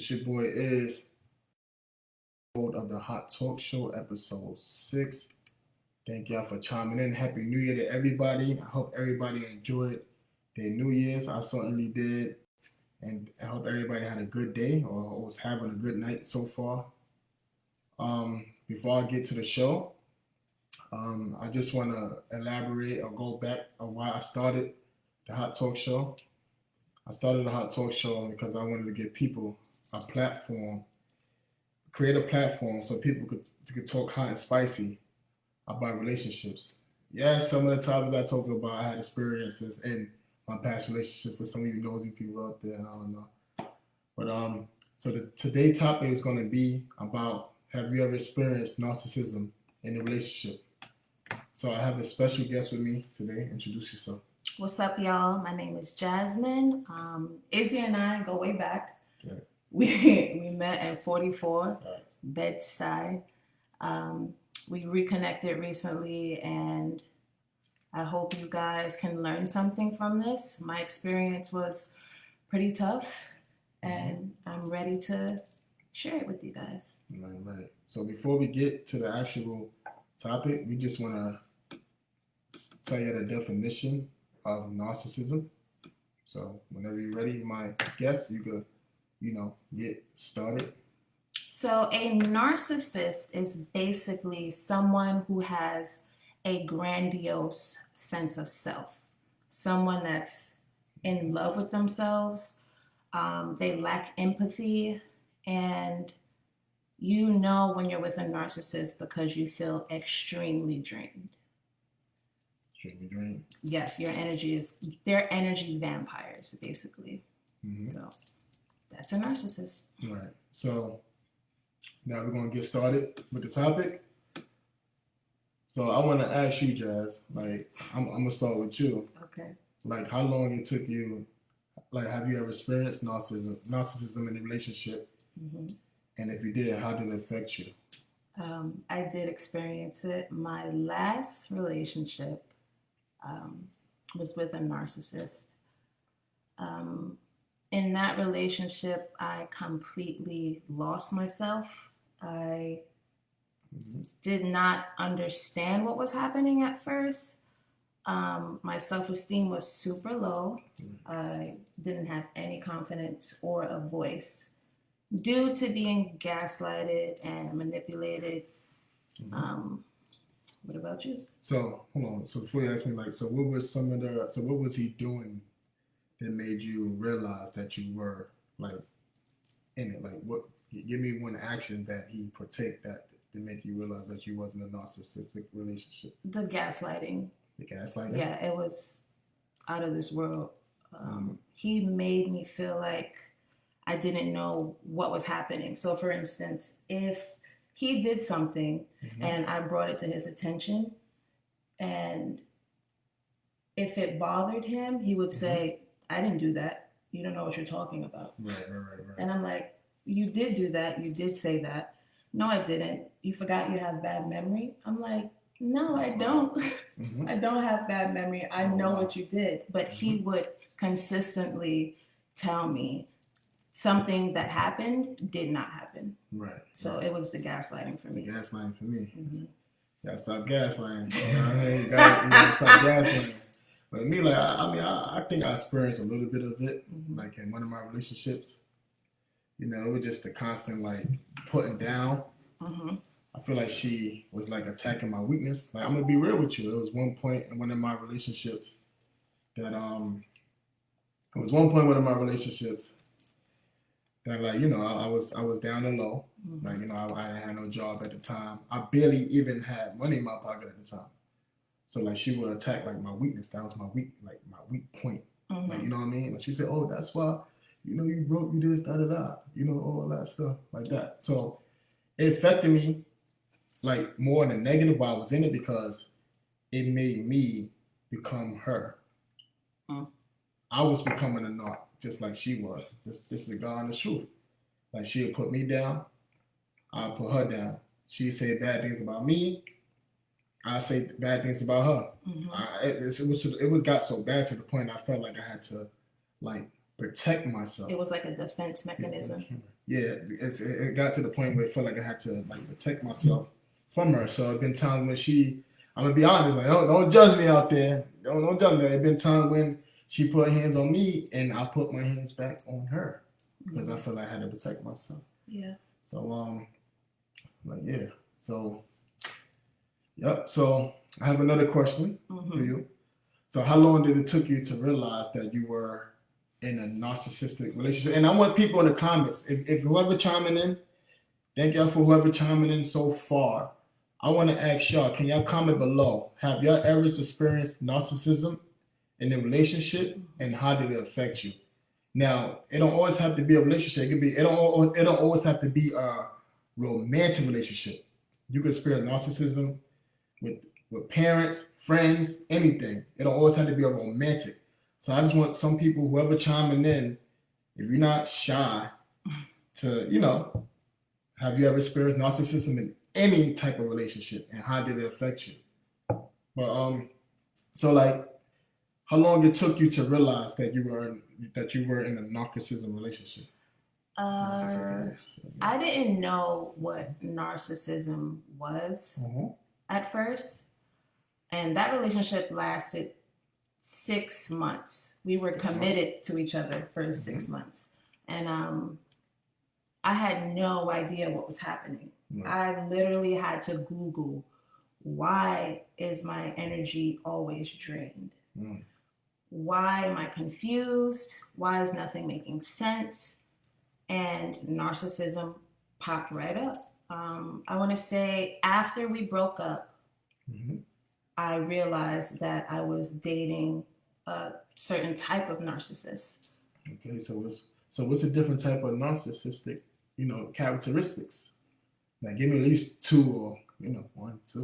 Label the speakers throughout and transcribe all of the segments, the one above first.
Speaker 1: It's your boy Is of the Hot Talk Show, episode 6. Thank y'all for chiming in. Happy New Year to everybody. I hope everybody enjoyed their New Year's. I certainly did. And I hope everybody had a good day or was having a good night so far. Before I get to the show, I just want to elaborate or go back on why I started the Hot Talk Show. I started the Hot Talk Show because I wanted to give people a platform, create a platform so people could talk hot and spicy about relationships. Yes, some of the topics I talk about, I had experiences in my past relationship. For some of you nosy people out there, I don't know. But so today's topic is going to be about, have you ever experienced narcissism in a relationship? So I have a special guest with me today. Introduce yourself.
Speaker 2: What's up, y'all? My name is Jasmine. Izzy and I go way back.
Speaker 1: Okay.
Speaker 2: We met at 44
Speaker 1: Right.
Speaker 2: Bed-Stuy. We reconnected recently, and I hope you guys can learn something from this. My experience was pretty tough, and I'm ready to share it with you guys.
Speaker 1: Right. So before we get to the actual topic, we just want to tell you the definition of narcissism. So whenever you're ready, my guest, you could, get started.
Speaker 2: So a narcissist is basically someone who has a grandiose sense of self, someone that's in love with themselves. They lack empathy, and you know when you're with a narcissist because you feel extremely drained.
Speaker 1: Extremely drained?
Speaker 2: Yes, they're energy vampires, basically.
Speaker 1: Mm-hmm.
Speaker 2: So that's a narcissist.
Speaker 1: Right. So now we're going to get started with the topic. So I want to ask you, Jazz, I'm going to start with you.
Speaker 2: Okay.
Speaker 1: How long it took you, have you ever experienced narcissism in a relationship?
Speaker 2: Mm-hmm.
Speaker 1: And if you did, how did it affect you?
Speaker 2: I did experience it. My last relationship was with a narcissist. In that relationship, I completely lost myself. I did not understand what was happening at first. My self-esteem was super low. I didn't have any confidence or a voice due to being gaslighted and manipulated. What about you?
Speaker 1: So hold on. So before you ask me, what was he doing that made you realize that you were in it? What? Give me one action that he partake that make you realize that you wasn't a narcissistic relationship.
Speaker 2: The gaslighting.
Speaker 1: The gaslighting?
Speaker 2: Yeah, it was out of this world. He made me feel like I didn't know what was happening. So for instance, if he did something and I brought it to his attention, and if it bothered him, he would say, I didn't do that. You don't know what you're talking about.
Speaker 1: Right.
Speaker 2: And I'm like, you did do that. You did say that. No, I didn't. You forgot you have bad memory. I'm like, no, I don't. I don't have bad memory. I know what you did. But he would consistently tell me something that happened did not happen.
Speaker 1: Right.
Speaker 2: So it was the gaslighting for me.
Speaker 1: The gaslighting for me. You gotta stop gaslighting. You know what I mean? You gotta stop gaslighting. But me, I think I experienced a little bit of it, in one of my relationships. It was just the constant, putting down. I feel like she was, attacking my weakness. I'm going to be real with you. It was one point in one of my relationships that, I was down and low. I didn't have no job at the time. I barely even had money in my pocket at the time. So, she would attack, my weakness. That was my weak point. You know what I mean? She said, oh, that's why, you broke, you this, da-da-da. All that stuff like that. So, it affected me, more in a negative while I was in it because it made me become her. I was becoming a narc, just like she was. This is the God honest truth. She would put me down, I'd put her down. She'd say bad things about me, I say bad things about her. It got so bad to the point I felt like I had to protect myself.
Speaker 2: It was like a defense mechanism.
Speaker 1: Yeah, it got to the point where it felt like I had to like protect myself from her. So it's been times when I'm gonna be honest, like don't judge me out there. Don't judge me. It's been times when she put hands on me and I put my hands back on her because I feel like I had to protect myself.
Speaker 2: Yeah.
Speaker 1: So So yep. So I have another question for you. So how long did it took you to realize that you were in a narcissistic relationship? And I want people in the comments, if whoever chiming in, thank y'all for whoever chiming in so far. I want to ask y'all, can y'all comment below? Have y'all ever experienced narcissism in a relationship, and how did it affect you? Now, it don't always have to be a relationship. It don't always have to be a romantic relationship. You can experience narcissism with parents, friends, anything. It don't always have to be a romantic. So I just want some people, whoever chiming in, if you're not shy to, have you ever experienced narcissism in any type of relationship, and how did it affect you? But so like, how long it took you to realize that you were in a narcissism relationship?
Speaker 2: I didn't know what narcissism was at first, and that relationship lasted 6 months. We were committed to each other for 6 months, and I had no idea what was happening. I literally had to Google, why is my energy always drained? Why am I confused? Why is nothing making sense? And narcissism popped right up. I want to say after we broke up, I realized that I was dating a certain type of narcissist.
Speaker 1: Okay, so what's a different type of narcissistic, characteristics? Like, give me at least two, or 1, 2.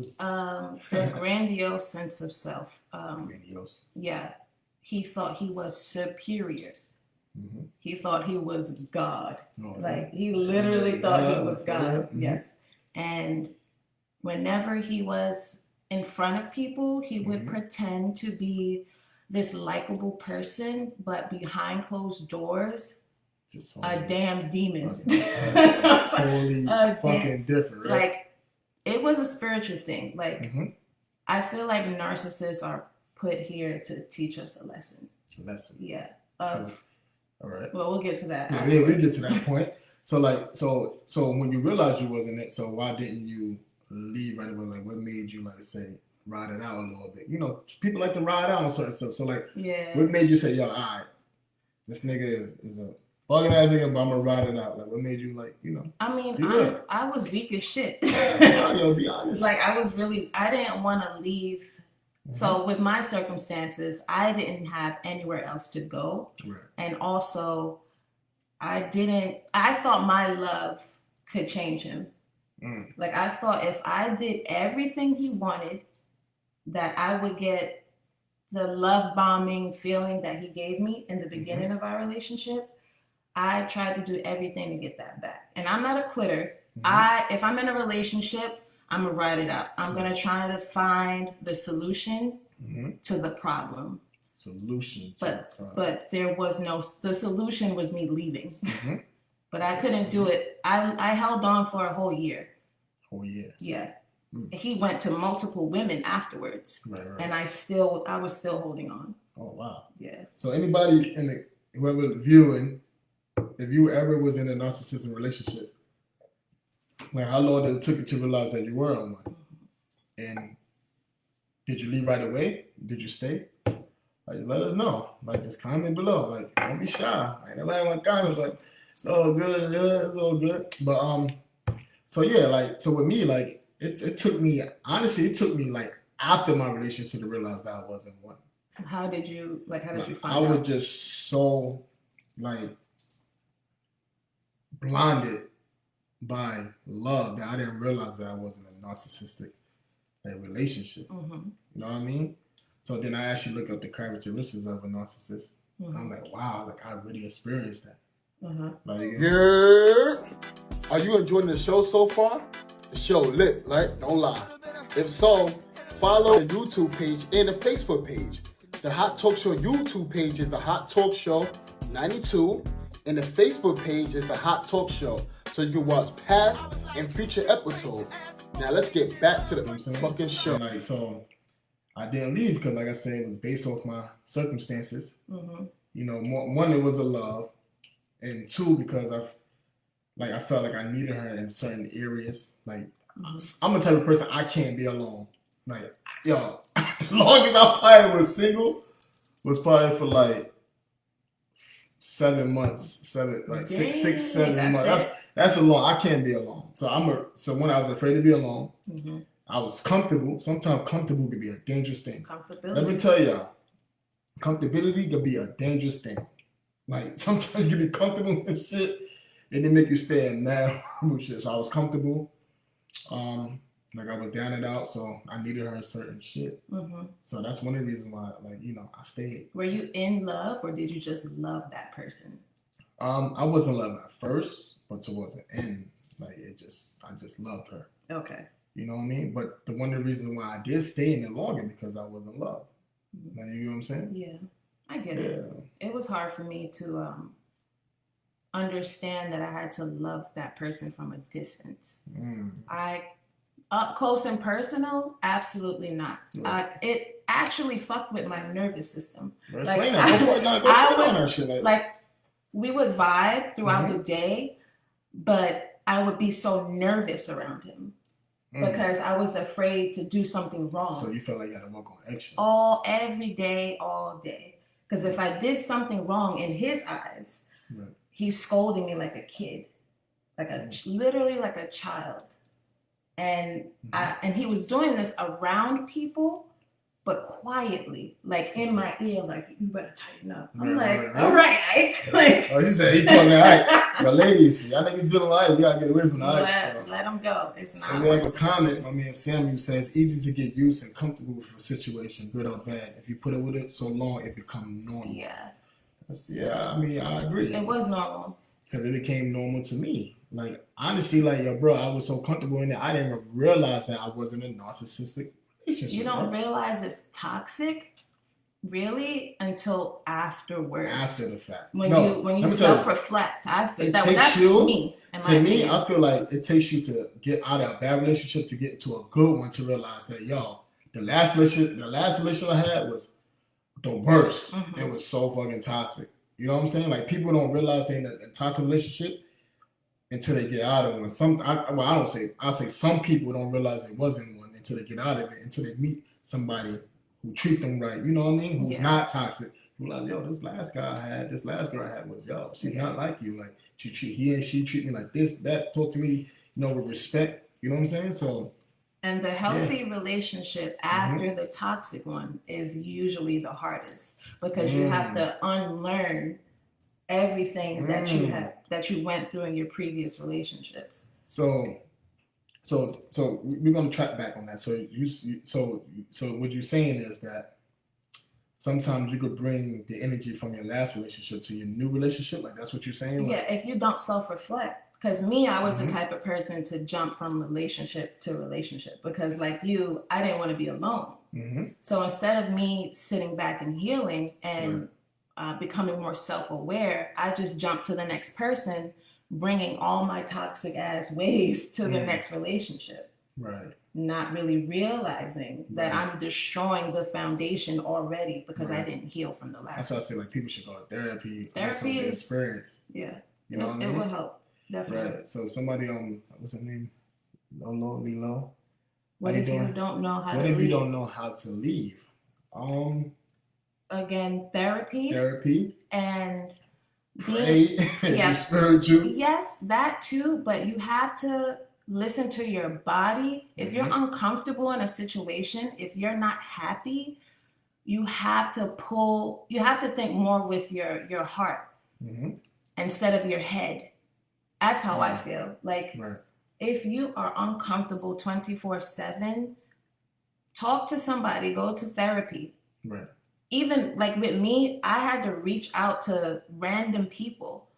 Speaker 2: The grandiose sense of self.
Speaker 1: Grandiose.
Speaker 2: Yeah, he thought he was superior. He thought he was God. He literally thought he was God. Yes. And whenever he was in front of people, he would pretend to be this likable person, but behind closed doors, a damn demon.
Speaker 1: Totally fucking different, right?
Speaker 2: Like, it was a spiritual thing. Like, I feel like narcissists are put here to teach us a lesson. Yeah.
Speaker 1: All right.
Speaker 2: Well, we'll get to that.
Speaker 1: Yeah, we'll get to that point. So when you realized you wasn't it, so why didn't you leave right away? Like, what made you say ride it out a little bit? People like to ride out on certain stuff. So what made you say, yo, all right, this nigga is a bugging ass nigga, but I'm gonna ride it out? Like, what made you
Speaker 2: I mean, I was weak as shit.
Speaker 1: Yo, be honest.
Speaker 2: Like, I didn't want to leave. So with my circumstances, I didn't have anywhere else to go.
Speaker 1: Right.
Speaker 2: And also, I thought my love could change him. Like, I thought if I did everything he wanted, that I would get the love bombing feeling that he gave me in the beginning of our relationship. I tried to do everything to get that back. And I'm not a quitter. If I'm in a relationship, I'm going to ride it out. I'm going to try to find the solution to the problem. But there was the solution was me leaving. But I couldn't do it. I held on for a whole year. Yeah. He went to multiple women afterwards. Right. And I was still holding on.
Speaker 1: Oh, wow.
Speaker 2: Yeah.
Speaker 1: So anybody whoever viewing, if you ever was in a narcissism relationship, like, how long did it take you to realize that you were on one? And did you leave right away? Did you stay? Like, let us know. Like, just comment below. Like, don't be shy. Like, nobody want to comment. Like, it's all good. Yeah, it's all good. But so with me, like, it took me after my relationship to realize that I wasn't one.
Speaker 2: How did you find out?
Speaker 1: I was just so blinded by love that I didn't realize that I wasn't in a narcissistic relationship. You know what I mean? So then I actually look up the characteristics of a narcissist. I'm like, wow, like, I really experienced that. Are you enjoying the show so far? The show lit, right? Don't lie. If so, follow the YouTube page and the Facebook page. The Hot Talk Show YouTube page is the Hot Talk Show
Speaker 3: 92, and the Facebook page is the Hot Talk Show, so you can watch past and future episodes. Now let's get back to the fucking show.
Speaker 1: And like, so I didn't leave because, like I said, it was based off my circumstances. You know, one, it was a love, and two, because I felt like I needed her in certain areas. Like, I'm the type of person, I can't be alone. Like, yo, the longest I probably was single was probably for like 7 months, six, 7 months. That's a long. I can't be alone. So when I was afraid to be alone, I was comfortable. Sometimes comfortable could be a dangerous thing. Let me tell y'all, comfortability could be a dangerous thing. Like, sometimes you can be comfortable with shit, and it make you stay in that shit. So I was comfortable. Like, I was down and out, so I needed her in certain shit. So that's one of the reasons why, like, you know, I stayed.
Speaker 2: Were you in love, or did you just love that person?
Speaker 1: I wasn't in love at first, but towards the end, like, I just loved her.
Speaker 2: Okay.
Speaker 1: You know what I mean? But one of the reasons why I did stay in it longer because I was in love. Like, you know what I'm saying?
Speaker 2: Yeah, I get it. It was hard for me to understand that I had to love that person from a distance. Up close and personal, absolutely not. It actually fucked with my nervous system.
Speaker 1: Like,
Speaker 2: we would vibe throughout the day, but I would be so nervous around him because I was afraid to do something wrong.
Speaker 1: So you felt like you had to work on eggshells?
Speaker 2: Every day, all day. Because if I did something wrong in his eyes, he's scolding me like a kid, literally like a child. And and he was doing this around people, but quietly, like in my ear, like, you better tighten up. I'm like, all right, Ike. Like,
Speaker 1: oh, he said he called me Ike. But ladies, y'all niggas doing Ike, you gotta get away from the Ike.
Speaker 2: Let him go. It's not.
Speaker 1: So we have a comment. My man Samuel says, "Easy to get used and comfortable with a situation, good or bad. If you put it with it so long, it becomes normal." Yeah. I mean, I agree.
Speaker 2: It was normal
Speaker 1: because it became normal to me. Like, honestly, like, yo, bro, I was so comfortable in it, I didn't even realize that I wasn't in a narcissistic relationship.
Speaker 2: You don't realize it's toxic, really, until afterwards.
Speaker 1: After the fact.
Speaker 2: When you self-reflect, I feel that's me.
Speaker 1: To me, I feel like it takes you to get out of a bad relationship to get into a good one to realize that, yo, the last relationship I had was the worst. It was so fucking toxic. You know what I'm saying? Like, people don't realize they're in a toxic relationship until they get out of one. I'll say some people don't realize they wasn't one until they get out of it, until they meet somebody who treat them right. You know what I mean? Who's not toxic. Who's like, yo, this last girl I had was, yo, she's not like you. Like, she treat me like this, that, talk to me, you know, with respect. You know what I'm saying? So.
Speaker 2: And the healthy relationship after the toxic one is usually the hardest because you have to unlearn everything that you went through in your previous relationships.
Speaker 1: So we're gonna track back on that. So what you're saying is that sometimes you could bring the energy from your last relationship to your new relationship. Like, that's what you're saying.
Speaker 2: Yeah, if you don't self-reflect. Because I was the type of person to jump from relationship to relationship because, like you, I didn't want to be alone. So instead of me sitting back and healing and becoming more self-aware, I just jumped to the next person, bringing all my toxic ass ways to the next relationship.
Speaker 1: Right.
Speaker 2: Not really realizing that I'm destroying the foundation already because I didn't heal from the last.
Speaker 1: That's why I say, like, people should go to therapy.
Speaker 2: Therapy is
Speaker 1: experience.
Speaker 2: Yeah.
Speaker 1: You know what I mean?
Speaker 2: It will help. Definitely.
Speaker 1: Right. So somebody what's her name? Lilo.
Speaker 2: What if you don't know how to leave?
Speaker 1: What if you don't know how to leave?
Speaker 2: Again, therapy. And
Speaker 1: pray. And spiritual.
Speaker 2: Yes, that too, but you have to listen to your body. If you're uncomfortable in a situation, if you're not happy, you have to think more with your heart instead of your head. That's how I feel. Like, if you are uncomfortable 24/7, talk to somebody, go to therapy.
Speaker 1: Right.
Speaker 2: Even like with me, I had to reach out to random people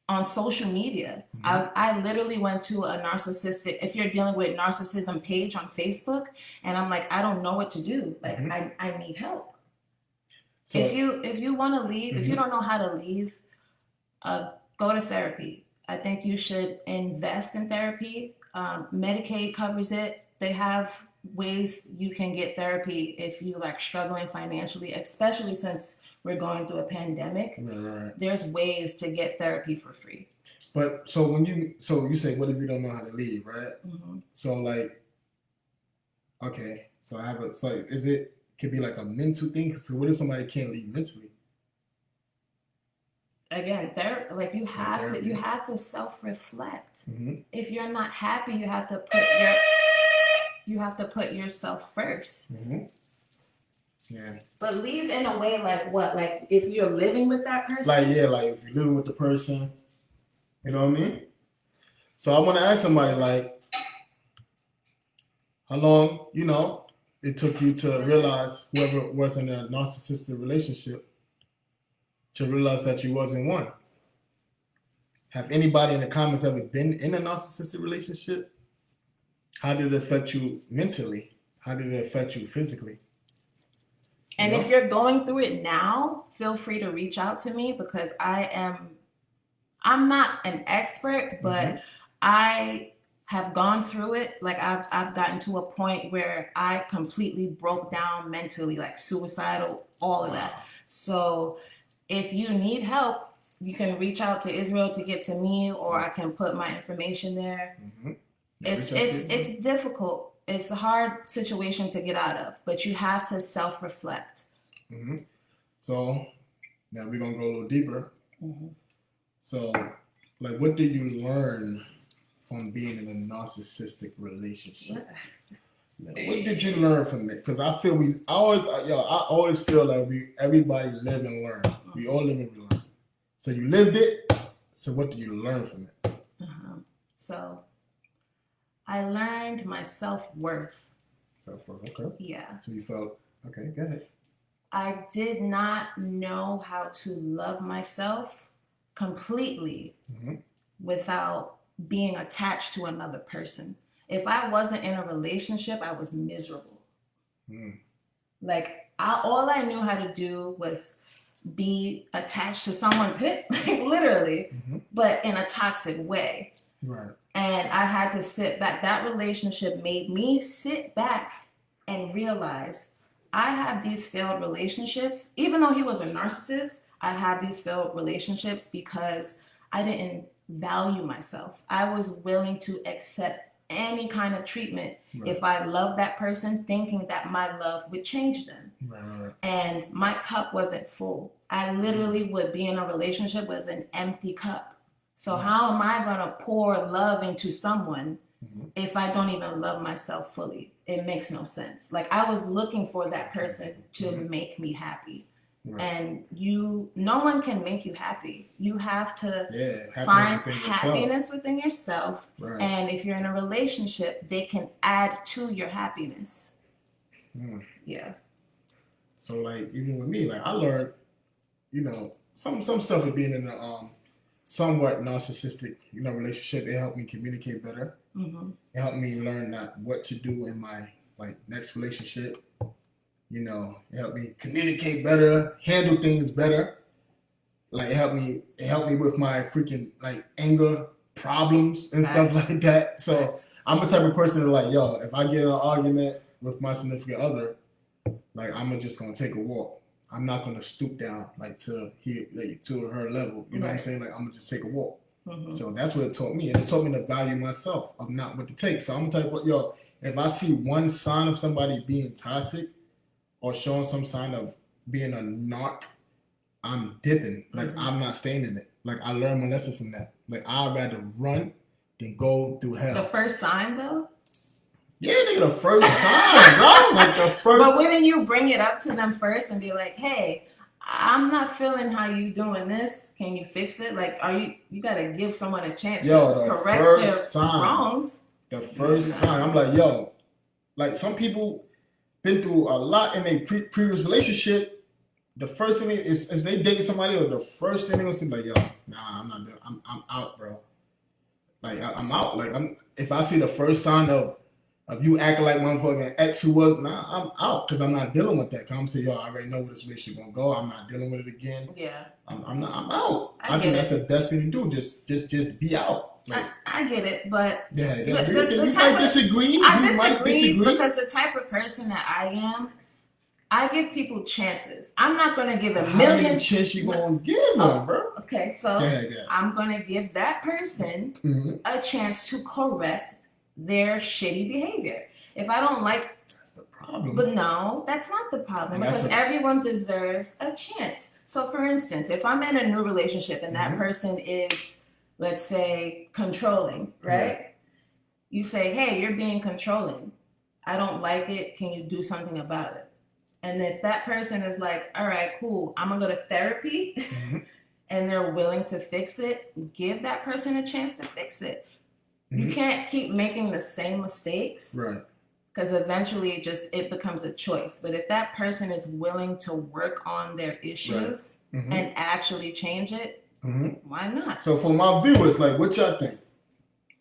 Speaker 2: on social media. I literally went to a narcissistic, if you're dealing with narcissism page on Facebook, and I'm like, I don't know what to do. Like, I need help.
Speaker 1: So
Speaker 2: if you want to leave, if you don't know how to leave, go to therapy. I think you should invest in therapy. Medicaid covers it. They have ways you can get therapy if you like struggling financially, especially since we're going through a pandemic.
Speaker 1: right.
Speaker 2: There's ways to get therapy for free.
Speaker 1: But so you say, what if you don't know how to leave, right? So like, okay, so could be like a mental thing. So what if somebody can't leave mentally?
Speaker 2: Again, like you have to self-reflect. If you're not happy, you have to put yourself first.
Speaker 1: Yeah.
Speaker 2: But leave in a way like what? Like if you're living with that person?
Speaker 1: Like if you're living with the person, you know what I mean? So I want to ask somebody like, how long, it took you to realize, whoever was in a narcissistic relationship, to realize that you wasn't one. Have anybody in the comments ever been in a narcissistic relationship? How did it affect you mentally? How did it affect you physically?
Speaker 2: And if you're going through it now, feel free to reach out to me because I'm not an expert, but I have gone through it. Like I've gotten to a point where I completely broke down mentally, like suicidal, all of that. So if you need help, you can reach out to Israel to get to me, or I can put my information there. It's difficult. It's a hard situation to get out of, but you have to self-reflect.
Speaker 1: So now we're gonna go a little deeper. So, like, what did you learn from being in a narcissistic relationship? What did you learn from it? Because I always feel like everybody live and learn. We all live and we learn. So you lived it. So what did you learn from it?
Speaker 2: So I learned my self-worth.
Speaker 1: Self-worth, okay.
Speaker 2: Yeah.
Speaker 1: So you felt, okay, go ahead.
Speaker 2: I did not know how to love myself completely without being attached to another person. If I wasn't in a relationship, I was miserable. Like all I knew how to do was be attached to someone's hip, literally, but in a toxic way.
Speaker 1: Right.
Speaker 2: And I had to sit back. That relationship made me sit back and realize I have these failed relationships. Even though he was a narcissist, I had these failed relationships because I didn't value myself. I was willing to accept any kind of treatment if I loved that person, thinking that my love would change them. And my cup wasn't full. I literally would be in a relationship with an empty cup. So how am I going to pour love into someone if I don't even love myself fully? It makes no sense. Like I was looking for that person to make me happy. And no one can make you happy. You have to find happiness within yourself. And if you're in a relationship, they can add to your happiness. Yeah.
Speaker 1: So like even with me, like I learned, some stuff of being in a somewhat narcissistic, relationship. It helped me communicate better. It helped me learn what to do in my next relationship. It helped me communicate better, handle things better. Like it helped me with my freaking anger problems and stuff like that. So I'm the type of person that if I get in an argument with my significant other, I'm just gonna take a walk. I'm not gonna stoop down to her level. You know what I'm saying? I'm gonna just take a walk. So that's what it taught me, and it taught me to value myself of not what to take. So I'm the type of if I see one sign of somebody being toxic or showing some sign of being a narc, I'm dipping. I'm not staying in it. I learned my lesson from that. I'd rather run than go through hell.
Speaker 2: The first sign though?
Speaker 1: Yeah, nigga, the first sign, bro. The first.
Speaker 2: But wouldn't you bring it up to them first and be like, hey, I'm not feeling how you doing this. Can you fix it? You gotta give someone a chance to correct their wrongs.
Speaker 1: The first sign. I'm like, some people been through a lot in a previous relationship. The first thing is if they dating somebody, or the first thing they're gonna say nah, I'm not doing. I'm out, bro. I'm out. If I see the first sign of If you acting like motherfucking ex who was, I'm out because I'm not dealing with that. Cause I'm saying, yo, I already know where this relationship gonna go. I'm not dealing with it again.
Speaker 2: Yeah.
Speaker 1: I'm out.
Speaker 2: I
Speaker 1: think that's the best thing to do. Just be out.
Speaker 2: Like, I get it, but
Speaker 1: you might disagree.
Speaker 2: I disagree because the type of person that I am, I give people chances. I'm not gonna give a million.
Speaker 1: How many chances you gonna give them, bro?
Speaker 2: Okay, so I'm gonna give that person a chance to correct their shitty behavior. If I don't like,
Speaker 1: that's the problem.
Speaker 2: But no, that's not the problem because everyone deserves a chance. So for instance, if I'm in a new relationship and that person is, let's say, controlling, right? You say, hey, you're being controlling. I don't like it. Can you do something about it? And if that person is like, all right, cool, I'm gonna go to therapy and they're willing to fix it, give that person a chance to fix it. You can't keep making the same mistakes. Right. Because eventually it becomes a choice. But if that person is willing to work on their issues and actually change it, why not?
Speaker 1: So for my viewers, like, what y'all think?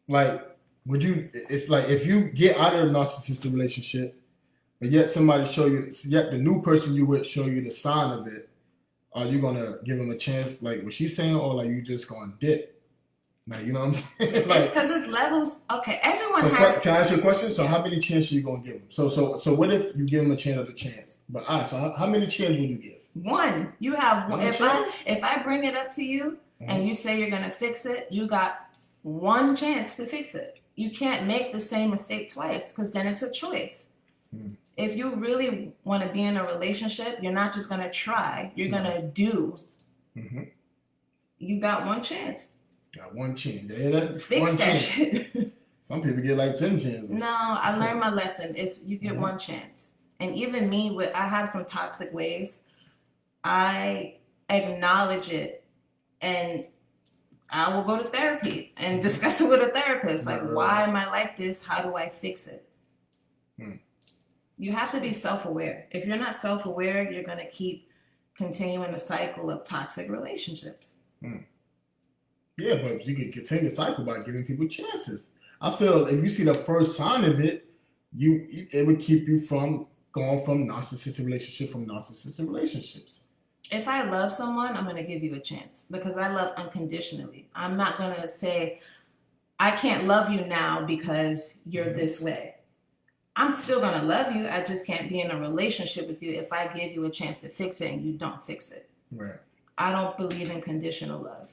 Speaker 1: Like, would you, if you get out of a narcissistic relationship, but yet the new person you with show you the sign of it, are you gonna give them a chance, like what she's saying, or like you just gonna dip? Like, you know what I'm saying? Like,
Speaker 2: it's because it's levels. Okay, everyone has.
Speaker 1: Can I ask you a question? So, how many chances are you gonna give them? So what if you give them a chance of a chance? But so how many chances would you give?
Speaker 2: One. You have one. If I bring it up to you and you say you're gonna fix it, you got one chance to fix it. You can't make the same mistake twice because then it's a choice. If you really want to be in a relationship, you're not just gonna try. You're gonna do. You got one chance.
Speaker 1: Got one chance.
Speaker 2: Fix that shit.
Speaker 1: Some people get like 10 chances.
Speaker 2: No, I learned my lesson. It's you get one chance. And even me, I have some toxic ways. I acknowledge it, and I will go to therapy and discuss it with a therapist. Like, why am I like this? How do I fix it? You have to be self-aware. If you're not self-aware, you're going to keep continuing the cycle of toxic relationships.
Speaker 1: Yeah, but you can continue the cycle by giving people chances. I feel if you see the first sign of it, it would keep you from going from narcissistic relationships.
Speaker 2: If I love someone, I'm going to give you a chance because I love unconditionally. I'm not going to say, I can't love you now because you're this way. I'm still going to love you. I just can't be in a relationship with you if I give you a chance to fix it and you don't fix it.
Speaker 1: Right.
Speaker 2: I don't believe in conditional love.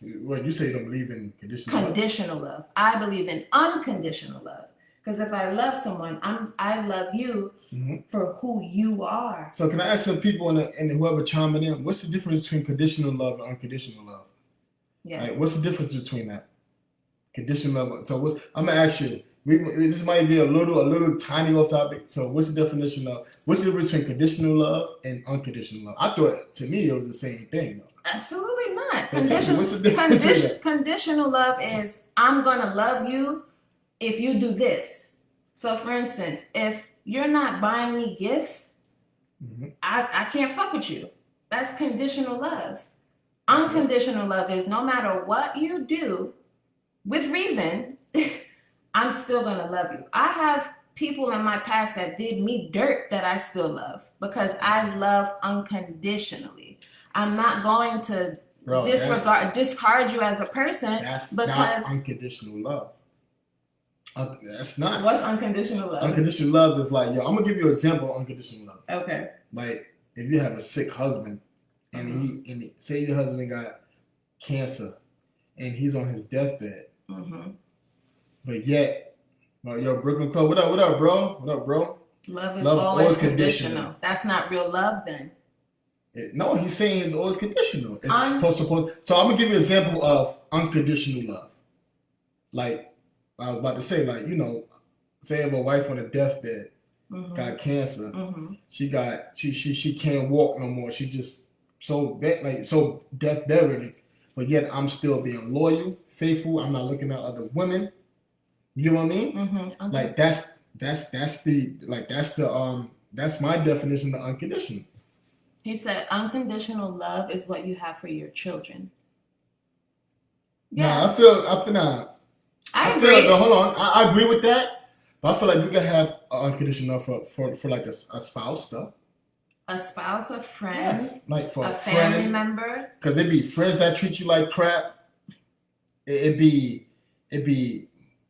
Speaker 1: What, you say you don't believe in conditional
Speaker 2: love? I believe in unconditional love. Because if I love someone, I love you for who you are.
Speaker 1: So can I ask some people and whoever chiming in, what's the difference between conditional love and unconditional love? Yeah. Like, what's the difference between that? Conditional love. So I'm gonna ask you. This might be a little tiny off topic. So what's the difference between conditional love and unconditional love? I thought to me it was the same thing though.
Speaker 2: Absolutely not.
Speaker 1: So
Speaker 2: conditional love is I'm gonna love you if you do this. So for instance, if you're not buying me gifts, I can't fuck with you. That's conditional love. Unconditional love is no matter what you do, with reason, I'm still going to love you. I have people in my past that did me dirt that I still love because I love unconditionally. I'm not going to discard you as a person
Speaker 1: that's
Speaker 2: because
Speaker 1: not unconditional love. That's not.
Speaker 2: What's unconditional love?
Speaker 1: Unconditional love is like, I'm going to give you an example of unconditional love.
Speaker 2: Okay.
Speaker 1: Like, if you have a sick husband and he say your husband got cancer and he's on his deathbed. But yet, yo, Brooklyn Club, what up, bro? What up, bro?
Speaker 2: Love is always conditional. That's not real love, then.
Speaker 1: No, he's saying it's always conditional. It's supposed. So I'm gonna give you an example of unconditional love. Like I was about to say, like say if a wife on a deathbed got cancer, she can't walk no more. She just so death bedridden. But yet I'm still being loyal, faithful. I'm not looking at other women. You know what I mean? Okay. Like that's my definition of unconditional.
Speaker 2: He said unconditional love is what you have for your children. Yeah.
Speaker 1: I feel. Hold on. I agree with that. But I feel like you can have unconditional love for like a spouse stuff.
Speaker 2: A spouse, a friend,
Speaker 1: Yes, like for
Speaker 2: a
Speaker 1: a
Speaker 2: family
Speaker 1: friend,
Speaker 2: member.
Speaker 1: because it be friends that treat you like crap. It be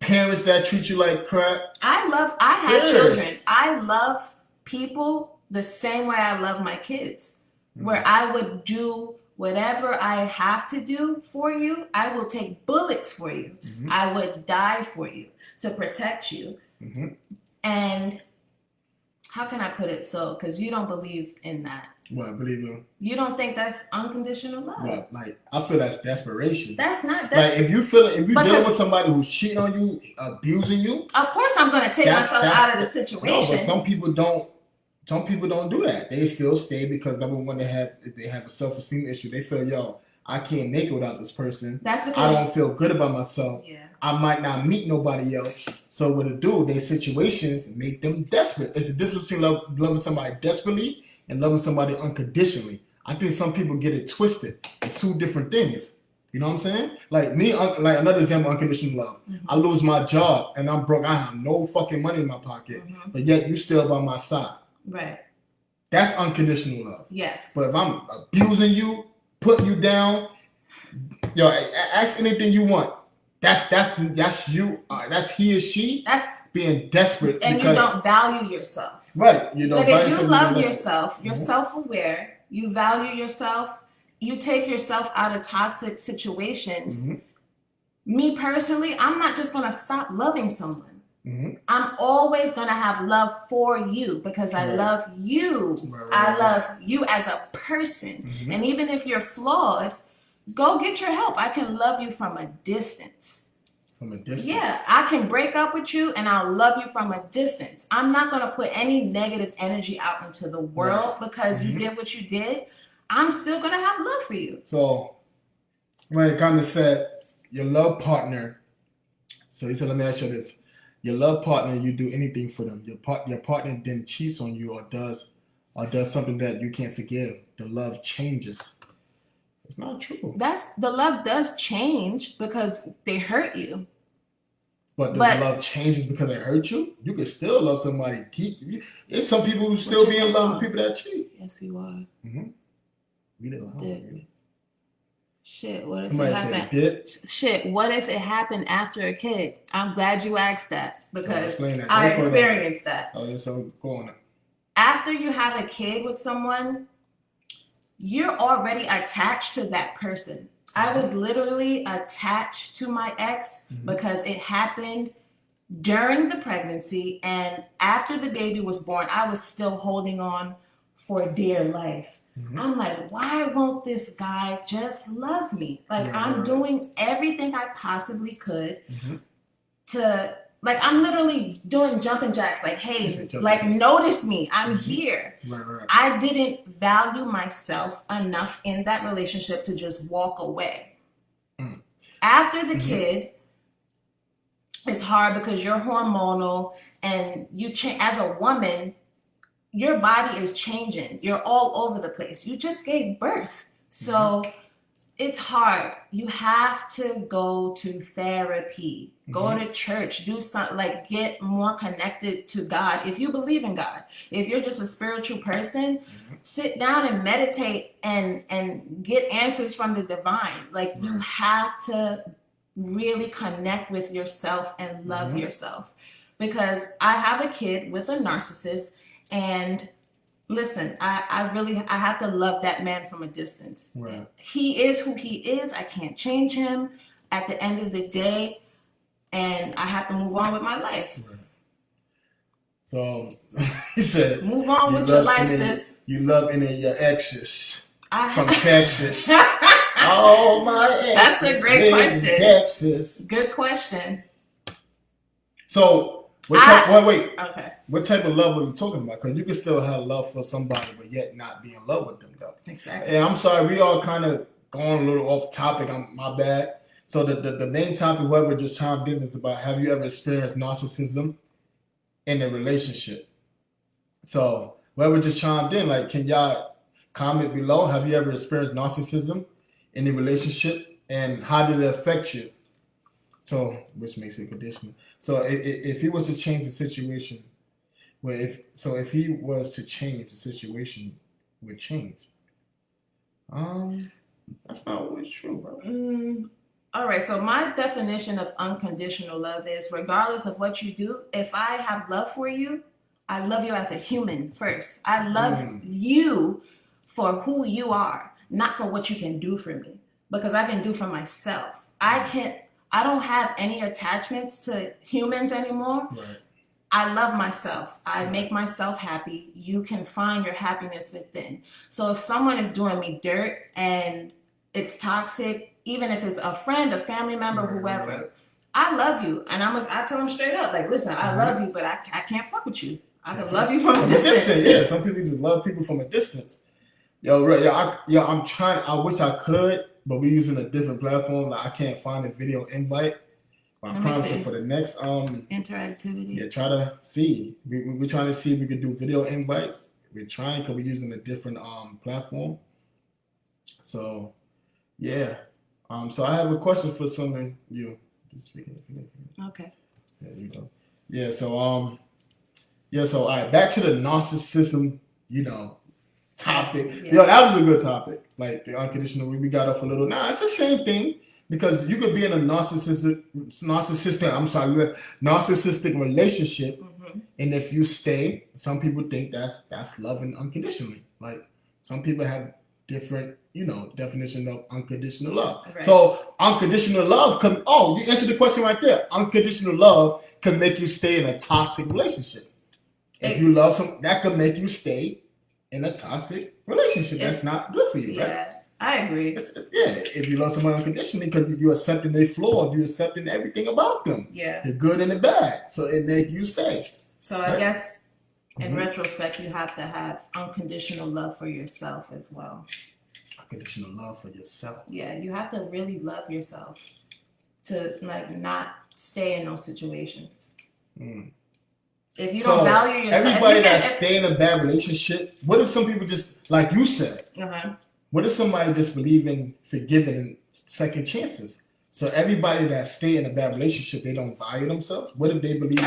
Speaker 1: parents that treat you like crap.
Speaker 2: I have children. I love people the same way I love my kids. Where I would do whatever I have to do for you. I will take bullets for you. I would die for you to protect you. And how can I put it so? Because you don't believe in that.
Speaker 1: What, believe me?
Speaker 2: You don't think that's unconditional love?
Speaker 1: Well, like, I feel that's desperation.
Speaker 2: That's not.
Speaker 1: Like, if you're dealing with somebody who's cheating on you, abusing you.
Speaker 2: Of course, I'm going to take myself out of the situation.
Speaker 1: No, but some people don't. Some people don't do that. They still stay because number one, they have a self-esteem issue. They feel, yo, I can't make it without this person. That's because I don't feel good about myself. Yeah. I might not meet nobody else. So what it do, their situations make them desperate. It's a difference between loving somebody desperately and loving somebody unconditionally. I think some people get it twisted. It's two different things. You know what I'm saying? Like me, like another example, unconditional love. I lose my job and I'm broke. I have no fucking money in my pocket, but yet you still by my side. Right. That's unconditional love. Yes. But if I'm abusing you, putting you down, yo, ask anything you want. That's you. That's he or she. That's being desperate
Speaker 2: and because you don't value yourself.
Speaker 1: Right. You don't.
Speaker 2: Like if you love yourself, you're self-aware. You value yourself. You take yourself out of toxic situations. Me personally, I'm not just gonna stop loving someone. I'm always gonna have love for you because I love you. I love you as a person. And even if you're flawed, go get your help. I can love you from a distance. From a distance? Yeah, I can break up with you and I'll love you from a distance. I'm not gonna put any negative energy out into the world because you did what you did. I'm still gonna have love for you.
Speaker 1: So when it comes to said your love partner, so he said, let me ask you this. Your love partner, you do anything for them. Your partner then cheats on you or does something that you can't forgive. The love changes. It's not true.
Speaker 2: The love does change because they hurt you.
Speaker 1: But the love changes because they hurt you? You can still love somebody deep. There's some people who still be in love with people that cheat.
Speaker 2: Yes, you are.
Speaker 1: We didn't know.
Speaker 2: Shit, what if it happened? Shit, what if it happened after a kid? I'm glad you asked that because I experienced that.
Speaker 1: Oh, so go on.
Speaker 2: After you have a kid with someone, you're already attached to that person. I was literally attached to my ex because it happened during the pregnancy, and after the baby was born, I was still holding on for dear life. I'm like, why won't this guy just love me? Like, I'm doing everything I possibly could to, like, I'm literally doing jumping jacks. Like, hey, like, notice me. I'm here. I didn't value myself enough in that relationship to just walk away. After the kid, it's hard because you're hormonal and you change as a woman. Your body is changing. You're all over the place. You just gave birth. So it's hard. You have to go to therapy, go to church, do something, like get more connected to God. If you believe in God, if you're just a spiritual person, sit down and meditate and get answers from the divine. Like you have to really connect with yourself and love yourself. Because I have a kid with a narcissist. And listen, I have to love that man from a distance. Right. He is who he is. I can't change him at the end of the day. And I have to move on with my life. Right.
Speaker 1: So he said,
Speaker 2: move on with your life, sis.
Speaker 1: You love any of your exes from Texas. Oh, my exes.
Speaker 2: That's a great question.
Speaker 1: Texas.
Speaker 2: Good question.
Speaker 1: So, okay. What type of love are you talking about? Because you can still have love for somebody, but yet not be in love with them, though.
Speaker 2: Exactly.
Speaker 1: And I'm sorry, we all kind of going a little off topic. My bad. So the main topic, whoever just chimed in, is about have you ever experienced narcissism in a relationship? So whoever just chimed in, like, can y'all comment below? Have you ever experienced narcissism in a relationship, and how did it affect you? So, which makes it conditional. So, if he was to change the situation, if he was to change, the situation would change. That's not always true, bro.
Speaker 2: All right, so my definition of unconditional love is regardless of what you do, if I have love for you, I love you as a human first. I love you for who you are, not for what you can do for me, because I can do for myself. I don't have any attachments to humans anymore.
Speaker 1: Right.
Speaker 2: I love myself. I make myself happy. You can find your happiness within. So if someone is doing me dirt and it's toxic, even if it's a friend, a family member, whoever, I love you. And I tell them straight up, like, listen, I love you, but I can't fuck with you. I can love you from a distance.
Speaker 1: Yeah, some people just love people from a distance. Yo, right, I'm trying. I wish I could, but we're using a different platform. Like, I can't find a video invite. But I promise you for the next
Speaker 2: interactivity.
Speaker 1: Yeah, try to see. We're trying to see if we can do video invites. We're trying because we're using a different platform. So yeah. So I have a question for someone. You.
Speaker 2: Okay.
Speaker 1: There you go. Yeah. So all right. Back to the narcissism. Topic.
Speaker 2: Yeah.
Speaker 1: Yo, that was a good topic. Like the unconditional. We got off a little. Nah, it's the same thing. Because you could be in a narcissistic relationship, and if you stay, some people think that's loving unconditionally. Like some people have different, definition of unconditional love.
Speaker 2: Right.
Speaker 1: So unconditional love you answered the question right there. Unconditional love can make you stay in a toxic relationship. If you love that could make you stay in a toxic relationship. That's not good for you, right?
Speaker 2: I agree.
Speaker 1: If you love someone unconditionally, because you're accepting their flaws, you're accepting everything about them.
Speaker 2: Yeah. The
Speaker 1: good and the bad. So it makes you stay.
Speaker 2: So right? I guess in retrospect, you have to have unconditional love for yourself as well.
Speaker 1: Unconditional love for yourself.
Speaker 2: Yeah, you have to really love yourself to not stay in those situations. If you don't value yourself,
Speaker 1: everybody that stay in a bad relationship, what if some people just, like you said, what if somebody just believe in forgiving second chances? So everybody that stay in a bad relationship, they don't value themselves. What if they believe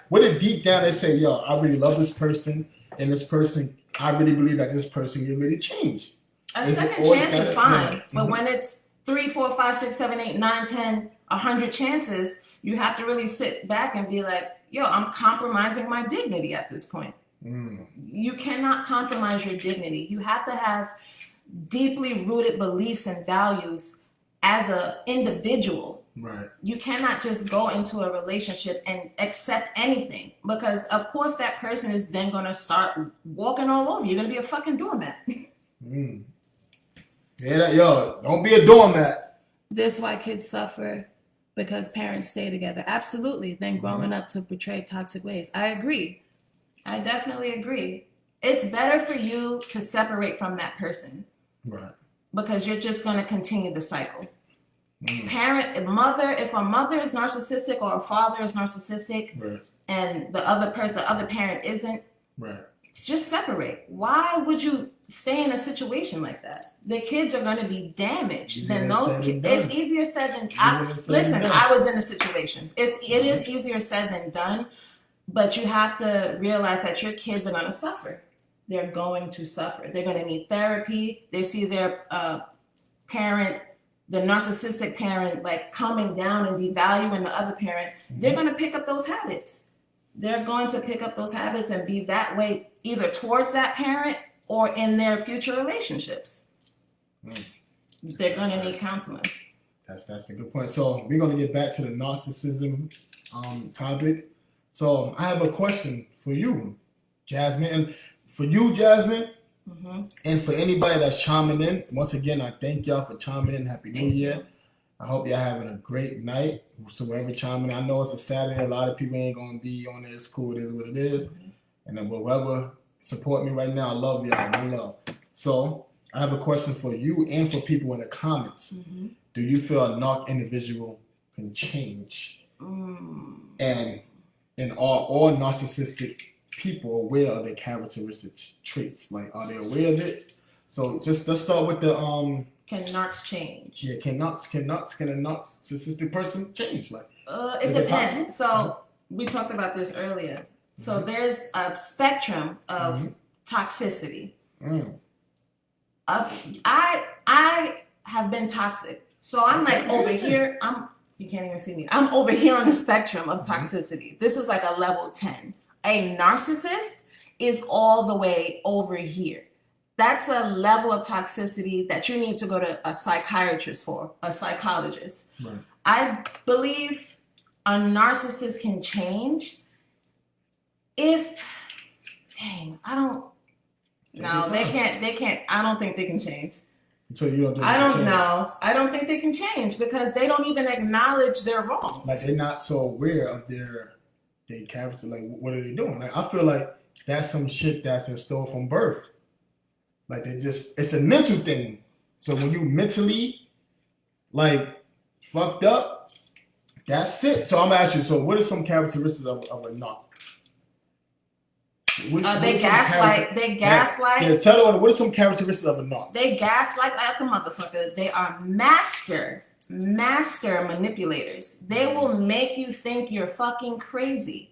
Speaker 1: what if deep down they say, yo, I really love this person, and this person, I really believe that this person can really change.
Speaker 2: A second chance is fine, but when it's 3, 4, 5, 6, 7, 8, 9, 10, 100 chances, you have to really sit back and be like, yo, I'm compromising my dignity at this point. You cannot compromise your dignity. You have to have deeply rooted beliefs and values as an individual.
Speaker 1: Right.
Speaker 2: You cannot just go into a relationship and accept anything, because of course that person is then going to start walking all over you. You're going to be a fucking doormat.
Speaker 1: Yeah, yo, don't be a doormat.
Speaker 2: This is why kids suffer, because parents stay together. Absolutely. Then growing up to portray toxic ways. I agree. I definitely agree. It's better for you to separate from that person.
Speaker 1: Right.
Speaker 2: Because you're just going to continue the cycle. If a mother is narcissistic or a father is narcissistic,
Speaker 1: right, and
Speaker 2: the other parent isn't,
Speaker 1: right,
Speaker 2: just separate. Why would you stay in a situation like that? The kids are going to be damaged. Then those kids, it's easier said than done. I was in a situation. It is easier said than done, but you have to realize that your kids are going to suffer. They're going to suffer. They're going to need therapy. They see their parent, the narcissistic parent, like coming down and devaluing the other parent. They're going to pick up those habits. They're going to pick up those habits and be that way either towards that parent or in their future relationships. They're going to need counseling.
Speaker 1: That's a good point. So we're going to get back to the narcissism topic. So I have a question for you, Jasmine. And for you, Jasmine, and for anybody that's chiming in, once again, I thank y'all for chiming in. Happy New Year. I hope y'all having a great night. So whoever chiming in, I know it's a Saturday. A lot of people ain't going to be on this. Cool, it is what it is. And then whoever support me right now, I love y'all. No love. So I have a question for you and for people in the comments. Do you feel a narc individual can change? And are all narcissistic people aware of their characteristic traits? Like, are they aware of it? So just let's start with the
Speaker 2: Can narcs change?
Speaker 1: Yeah, can a narcissistic person change? Like,
Speaker 2: it depends. So we talked about this earlier. So there's a spectrum of toxicity. I have been toxic. So I'm like over here. You can't even see me. I'm over here on the spectrum of toxicity. This is like a level 10. A narcissist is all the way over here. That's a level of toxicity that you need to go to a psychiatrist for, a psychologist.
Speaker 1: Right.
Speaker 2: I believe a narcissist can change if, they can't, I don't think they can change.
Speaker 1: So you don't think
Speaker 2: I don't know. I don't think they can change because they don't even acknowledge their wrongs.
Speaker 1: Like they're not so aware of their character. Like what are they doing? Like I feel like that's some shit that's in store from birth. Like it's a mental thing. So when you mentally like fucked up, that's it. So I'm gonna ask you, so what are some characteristics of a narc?
Speaker 2: They gaslight.
Speaker 1: Yeah, tell her what are some characteristics of a narc?
Speaker 2: They gaslight like a motherfucker. They are master manipulators. They will make you think you're fucking crazy.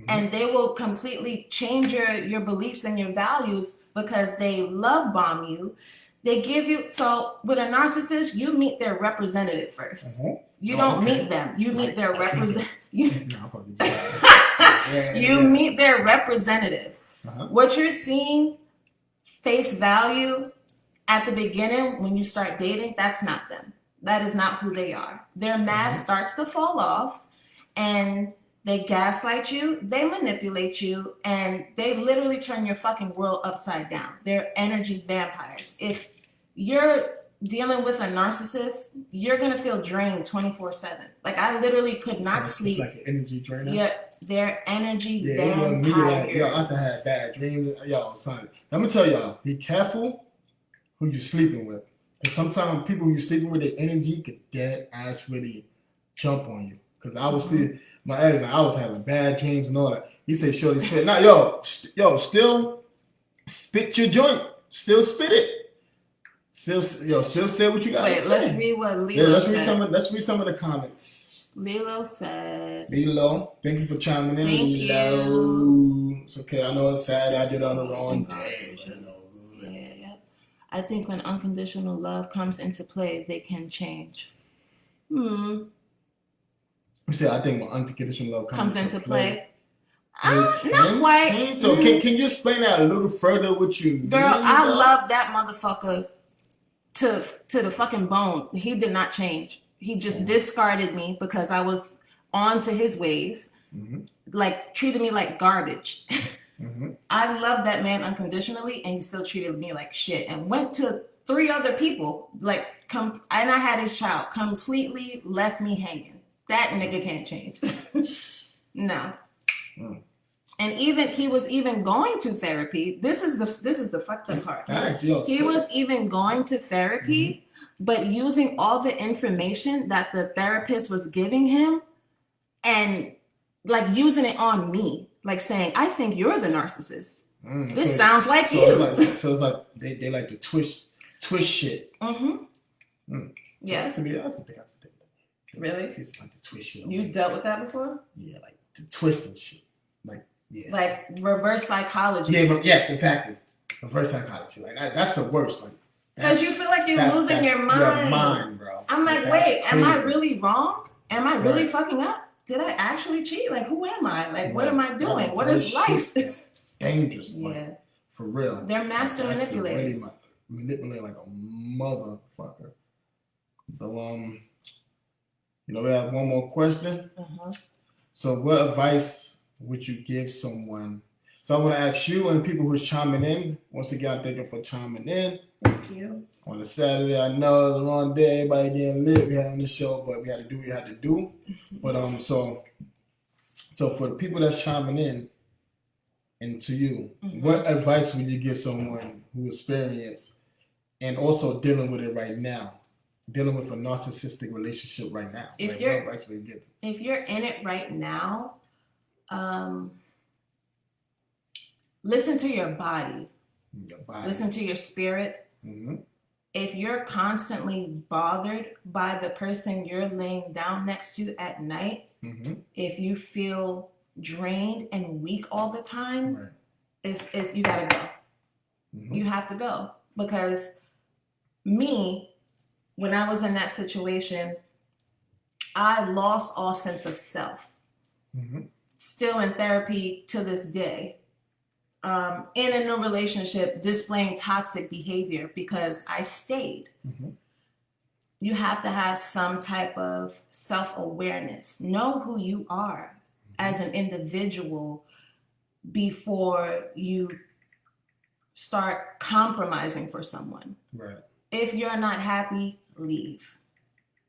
Speaker 2: And they will completely change your beliefs and your values because they love bomb you. They give you, so with a narcissist, you meet their representative first. You don't meet them. You meet their representative. You meet their representative. What you're seeing face value at the beginning when you start dating, that's not them. That is not who they are. Their mask starts to fall off and they gaslight you, they manipulate you, and they literally turn your fucking world upside down. They're energy vampires. If you're dealing with a narcissist, you're going to feel drained 24/7. Like, I literally could not sleep.
Speaker 1: It's like an energy drainer?
Speaker 2: Yeah, they're energy vampires.
Speaker 1: Yeah, me, like, yo, I used to have bad dreams. Yo, son, I'm going to tell y'all, be careful who you're sleeping with. Because sometimes people who you're sleeping with, their energy could dead ass really jump on you. Because I was still... My ex, I was having bad dreams and all that. He said, "Shorty, spit." Now, yo, still spit your joint. Still spit it. Still say what you got to say.
Speaker 2: Let's read what Lilo said.
Speaker 1: Let's read some of the comments.
Speaker 2: Lilo said.
Speaker 1: Lilo, thank you for chiming in.
Speaker 2: Thank
Speaker 1: Lilo.
Speaker 2: you.
Speaker 1: It's okay. I know it's sad. I did it on the wrong day, but it's all good.
Speaker 2: Yeah. I think when unconditional love comes into play, they can change.
Speaker 1: You said, I think when unconditional love comes into play.
Speaker 2: Not quite.
Speaker 1: Change. So can you explain that a little further what you mean?
Speaker 2: Girl, I love that motherfucker to the fucking bone. He did not change. He just discarded me because I was on to his ways. Like, treated me like garbage. I love that man unconditionally, and he still treated me like shit and went to 3 other people. And I had his child. Completely left me hanging. That nigga can't change. No. And he was even going to therapy. This is the fucked up part. He was even going to therapy, but using all the information that the therapist was giving him and like using it on me, like saying, "I think you're the narcissist. This sounds like you."
Speaker 1: So it's like they like to twist shit.
Speaker 2: Yeah.
Speaker 1: To be honest, I think
Speaker 2: Really?
Speaker 1: She's like the twist shit.
Speaker 2: You dealt with that before?
Speaker 1: Yeah, like the twisting shit.
Speaker 2: Like reverse psychology.
Speaker 1: Yeah, yes, exactly. Reverse psychology. Like that's the worst. Like,
Speaker 2: because you feel like you're losing your mind.
Speaker 1: Your mind, bro.
Speaker 2: I'm like, wait, am I really wrong? Am I really fucking up? Did I actually cheat? Like, who am I? Like, what am I doing? What is life?
Speaker 1: It's dangerous.
Speaker 2: Yeah.
Speaker 1: Like, for real.
Speaker 2: They're master manipulators.
Speaker 1: Really manipulate like a motherfucker. So, we have one more question. So what advice would you give someone? So I want to ask you and people who's chiming in. Once again, thank you for chiming in.
Speaker 2: Thank you.
Speaker 1: On a Saturday, I know it's the wrong day, everybody getting lit. We having the show, but we had to do what we had to do. But so for the people that's chiming in, and to you, what advice would you give someone who experienced and also dealing with it right now? Dealing with a narcissistic relationship right now. What advice would you give? If
Speaker 2: you're in it right now, listen to your body.
Speaker 1: Your body.
Speaker 2: Listen to your spirit.
Speaker 1: Mm-hmm.
Speaker 2: If you're constantly bothered by the person you're laying down next to at night,
Speaker 1: Mm-hmm.
Speaker 2: if you feel drained and weak all the time,
Speaker 1: Right.
Speaker 2: it's you gotta go.
Speaker 1: Mm-hmm.
Speaker 2: You have to go. Because me, when I was in that situation, I lost all sense of self.
Speaker 1: Mm-hmm.
Speaker 2: Still in therapy to this day. In a new relationship, displaying toxic behavior because I stayed.
Speaker 1: Mm-hmm.
Speaker 2: You have to have some type of self-awareness. Know who you are as an individual before you start compromising for someone.
Speaker 1: Right.
Speaker 2: If you're not happy, leave.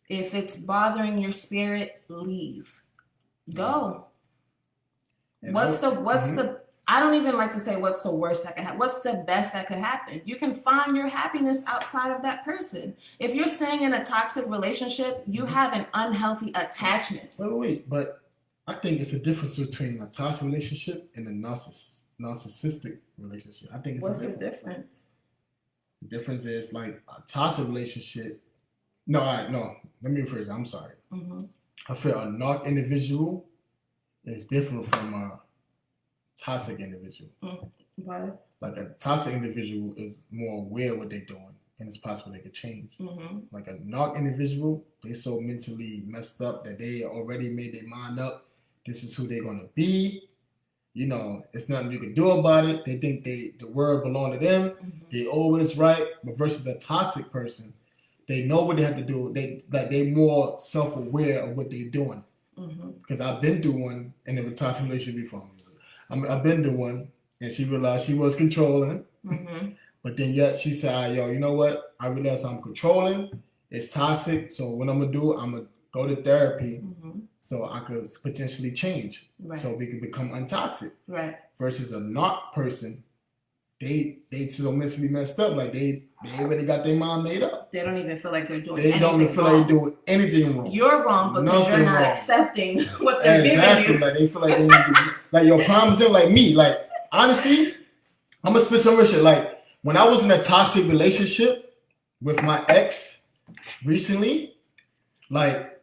Speaker 2: If it's bothering your spirit, leave. Go.
Speaker 1: And
Speaker 2: What's
Speaker 1: mm-hmm.
Speaker 2: the I don't even like to say what's the worst that could happen. What's the best that could happen? You can find your happiness outside of that person. If you're staying in a toxic relationship, you
Speaker 1: Mm-hmm.
Speaker 2: have an unhealthy attachment.
Speaker 1: Wait, but I think it's a difference between a toxic relationship and a narcissistic relationship. I think it's
Speaker 2: What's
Speaker 1: a
Speaker 2: the
Speaker 1: difference.
Speaker 2: difference?
Speaker 1: The difference is like a toxic relationship. No, let me rephrase. I'm sorry.
Speaker 2: Mm-hmm.
Speaker 1: I feel a narc individual is different from a toxic individual.
Speaker 2: Why?
Speaker 1: Like a toxic individual is more aware of what they're doing, and it's possible they could change.
Speaker 2: Mm-hmm.
Speaker 1: Like a narc individual, they so mentally messed up that they already made their mind up. This is who they're gonna be. You know, it's nothing you can do about it. They think the world belongs to them.
Speaker 2: Mm-hmm.
Speaker 1: They always right. But versus a toxic person, they know what they have to do. They more self-aware of what they're doing. Because I've been through one in a toxic relationship before. I've been through one, and she realized she was controlling.
Speaker 2: Mm-hmm.
Speaker 1: But then yet she said, yo, you know what? I realize I'm controlling. It's toxic. So what I'm going to do, I'm going to go to therapy so I could potentially change.
Speaker 2: Right.
Speaker 1: So we could become untoxic.
Speaker 2: Right.
Speaker 1: Versus a not person, they so mentally messed up. Like they already got their mind made up.
Speaker 2: They don't even feel like they're doing
Speaker 1: They
Speaker 2: anything
Speaker 1: don't even feel
Speaker 2: wrong.
Speaker 1: like they're doing anything wrong.
Speaker 2: You're wrong because
Speaker 1: Nothing
Speaker 2: you're not
Speaker 1: wrong.
Speaker 2: accepting what they're
Speaker 1: Exactly.
Speaker 2: giving you.
Speaker 1: Like they feel like they need to, like your promising, like me. Like honestly, I'm gonna spit some real shit. Like when I was in a toxic relationship with my ex recently, like,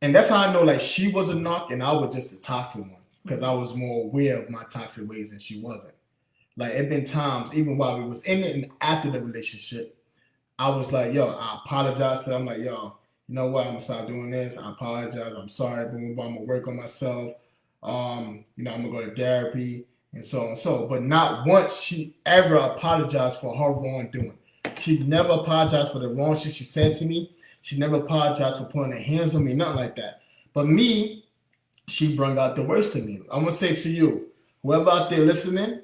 Speaker 1: and that's how I know like she was a knock and I was just a toxic one because I was more aware of my toxic ways than she wasn't. Like it been times even while we was in it and after the relationship, I was like, yo, I apologize. So I'm like, yo, you know what? I'm gonna stop doing this. I apologize. I'm sorry. Boom, boom. I'm gonna work on myself. You know, I'm gonna go to therapy and so on and so. But not once she ever apologized for her wrongdoing. She never apologized for the wrong shit she said to me. She never apologized for putting her hands on me, nothing like that. But me, she brought out the worst in me. I'm gonna say to you, whoever out there listening,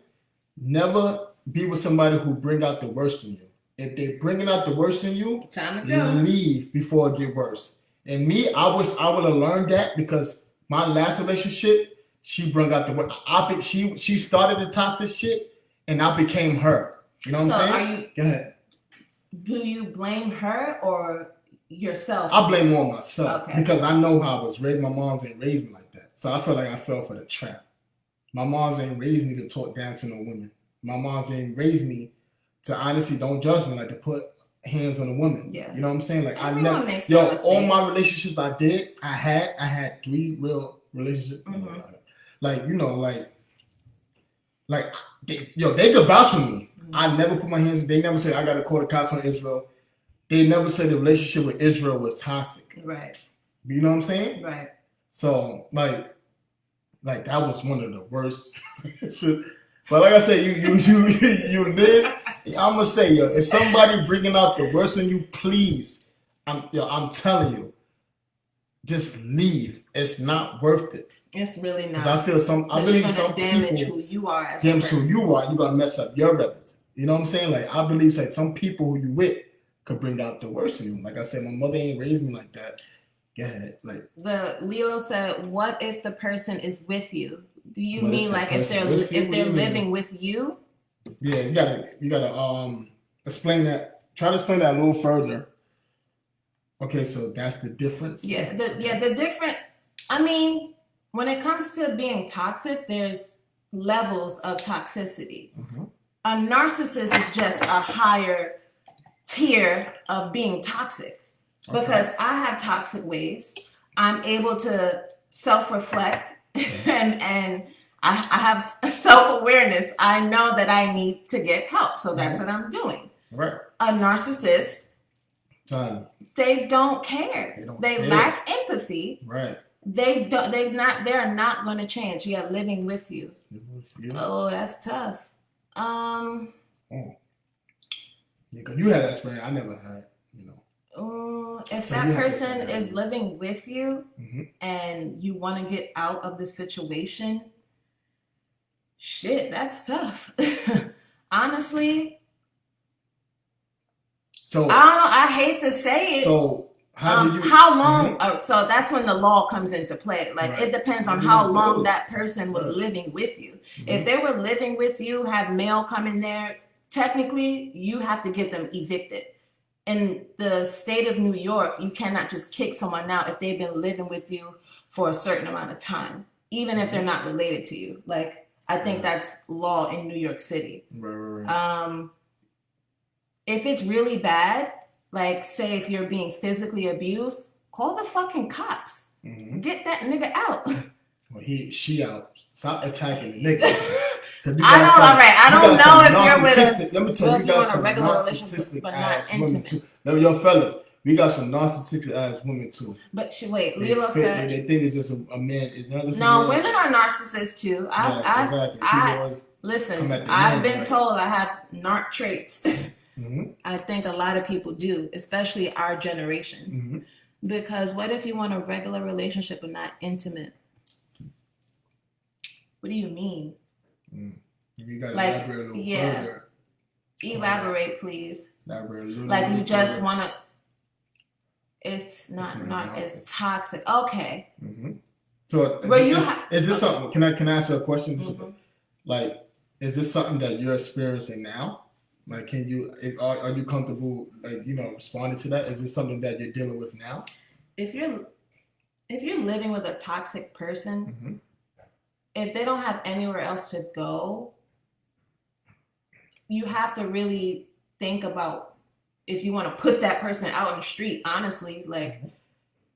Speaker 1: never be with somebody who bring out the worst in you. If they're bringing out the worst in you,
Speaker 2: Time to go.
Speaker 1: leave before it get worse. And me, I wish I would have learned that because my last relationship, she brought out the worst. I think she started the toxic shit, and I became her. You know what I'm saying? Go ahead.
Speaker 2: Do you blame her or yourself?
Speaker 1: I blame more myself because I know how I was raised. My moms ain't raised me like that, so I feel like I fell for the trap. My moms ain't raised me to talk down to no women. My moms ain't raised me to honestly don't judge me, like to put hands on a woman.
Speaker 2: Yeah.
Speaker 1: You know what I'm saying? Like
Speaker 2: Everyone
Speaker 1: I never,
Speaker 2: makes
Speaker 1: all
Speaker 2: mistakes.
Speaker 1: my relationships I had 3 real relationships.
Speaker 2: Mm-hmm.
Speaker 1: Like you know, like they could vouch for me.
Speaker 2: Mm-hmm.
Speaker 1: I never put my hands. They never said I got to call the cops on Israel. They never said the relationship with Israel was toxic.
Speaker 2: Right.
Speaker 1: You know what I'm saying?
Speaker 2: Right.
Speaker 1: So like that was one of the worst. But like I said, you live. I'm gonna say, yo, if somebody bringing out the worst in you, please, I'm telling you, just leave. It's not worth it.
Speaker 2: It's really not.
Speaker 1: I feel I believe some
Speaker 2: damage
Speaker 1: people
Speaker 2: who you are as
Speaker 1: damage
Speaker 2: a person.
Speaker 1: who you are. You gonna mess up your reputation. You know what I'm saying? Like I believe like some people who you with could bring out the worst in you. Like I said, my mother ain't raised me like that. Go ahead. Like
Speaker 2: the Leo said, what if the person is with you? Do you
Speaker 1: What
Speaker 2: mean
Speaker 1: if the
Speaker 2: like if
Speaker 1: person with you?
Speaker 2: they're
Speaker 1: What do you
Speaker 2: living
Speaker 1: mean?
Speaker 2: with you?
Speaker 1: yeah, you gotta explain that. Try to explain that a little further. Okay, so that's the difference.
Speaker 2: The different. I mean, when it comes to being toxic, there's levels of toxicity.
Speaker 1: Mm-hmm.
Speaker 2: A narcissist is just a higher tier of being toxic because I have toxic ways. I'm able to self-reflect and I have self-awareness. I know that I need to get help, so that's what I'm doing.
Speaker 1: Right.
Speaker 2: A narcissist, they don't care. They lack empathy.
Speaker 1: Right.
Speaker 2: They're not going to change. Yeah, living with you. Oh, that's tough.
Speaker 1: Yeah, because you had that experience I never had, you know.
Speaker 2: If so that person is living with you and you want to get out of the situation, shit, that's tough. Honestly. So I don't know. I hate to say it.
Speaker 1: So
Speaker 2: how long? So that's when the law comes into play. Like it depends on how long that person was living with you. If they were living with you, had mail come in there, technically you have to get them evicted. In the state of New York, you cannot just kick someone out if they've been living with you for a certain amount of time, even if they're not related to you. Like I think that's law in New York City.
Speaker 1: Right.
Speaker 2: If it's really bad, like say if you're being physically abused, call the fucking cops. Get that nigga out.
Speaker 1: Well, she out. Stop attacking the nigga.
Speaker 2: I know, all right. I don't know if you're with
Speaker 1: let me tell you, you got some narcissistic ass women too. Yo, fellas, we got some narcissistic ass women too.
Speaker 2: But wait, Lilo said
Speaker 1: they think it's just a man.
Speaker 2: No, women are narcissists too. Listen, I've been told I have narc traits. I think a lot of people do, especially our generation. Because what if you want a regular relationship but not intimate? What do you mean?
Speaker 1: You gotta elaborate a little further.
Speaker 2: Elaborate, please.
Speaker 1: Like
Speaker 2: you just want to. It's not it's toxic. Okay.
Speaker 1: So is this something? Can I ask you a question? Like, is this something that you're experiencing now? Like, are you comfortable, like, you know, responding to that? Is this something that you're dealing with now? If
Speaker 2: you're living with a toxic person, if they don't have anywhere else to go, you have to really think about if you want to put that person out on the street, honestly, like,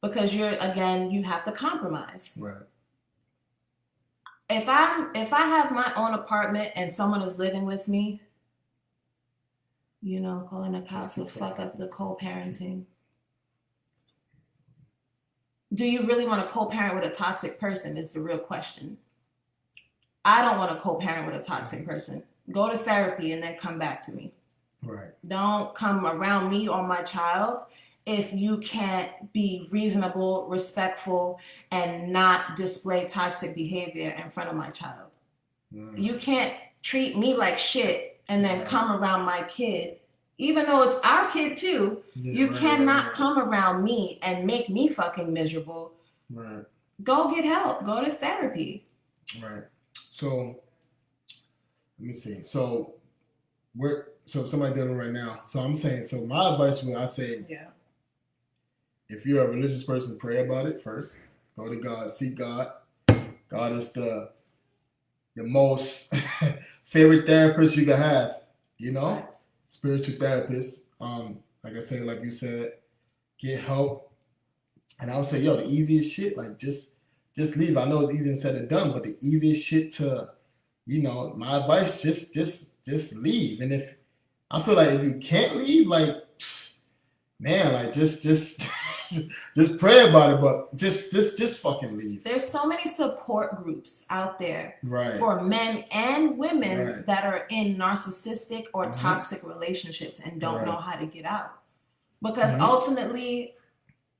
Speaker 2: because you have to compromise.
Speaker 1: Right.
Speaker 2: If I have my own apartment and someone is living with me, you know, calling the cops will fuck up the co-parenting. Do you really want to co-parent with a toxic person is the real question. I don't want to co-parent with a toxic person. Go to therapy and then come back to me.
Speaker 1: Right.
Speaker 2: Don't come around me or my child if you can't be reasonable, respectful, and not display toxic behavior in front of my child. You can't treat me like shit and then come around my kid. Even though it's our kid too, you cannot come around me and make me fucking miserable.
Speaker 1: Right.
Speaker 2: Go get help. Go to therapy.
Speaker 1: Right. So, let me see. So somebody doing it right now. So I'm saying, so my advice would, I say, if you're a religious person, pray about it first. Go to God, seek God. God is the most favorite therapist you can have, you know? Nice. Spiritual therapist. Like I said, like you said, get help. And I would say, the easiest shit, like just leave. I know it's easier said than done, but the easiest shit to, you know, my advice, just leave. And if I feel like if you can't leave, like, man, like just pray about it, but just fucking leave.
Speaker 2: There's so many support groups out there for men and women that are in narcissistic or toxic relationships and don't know how to get out. Because ultimately,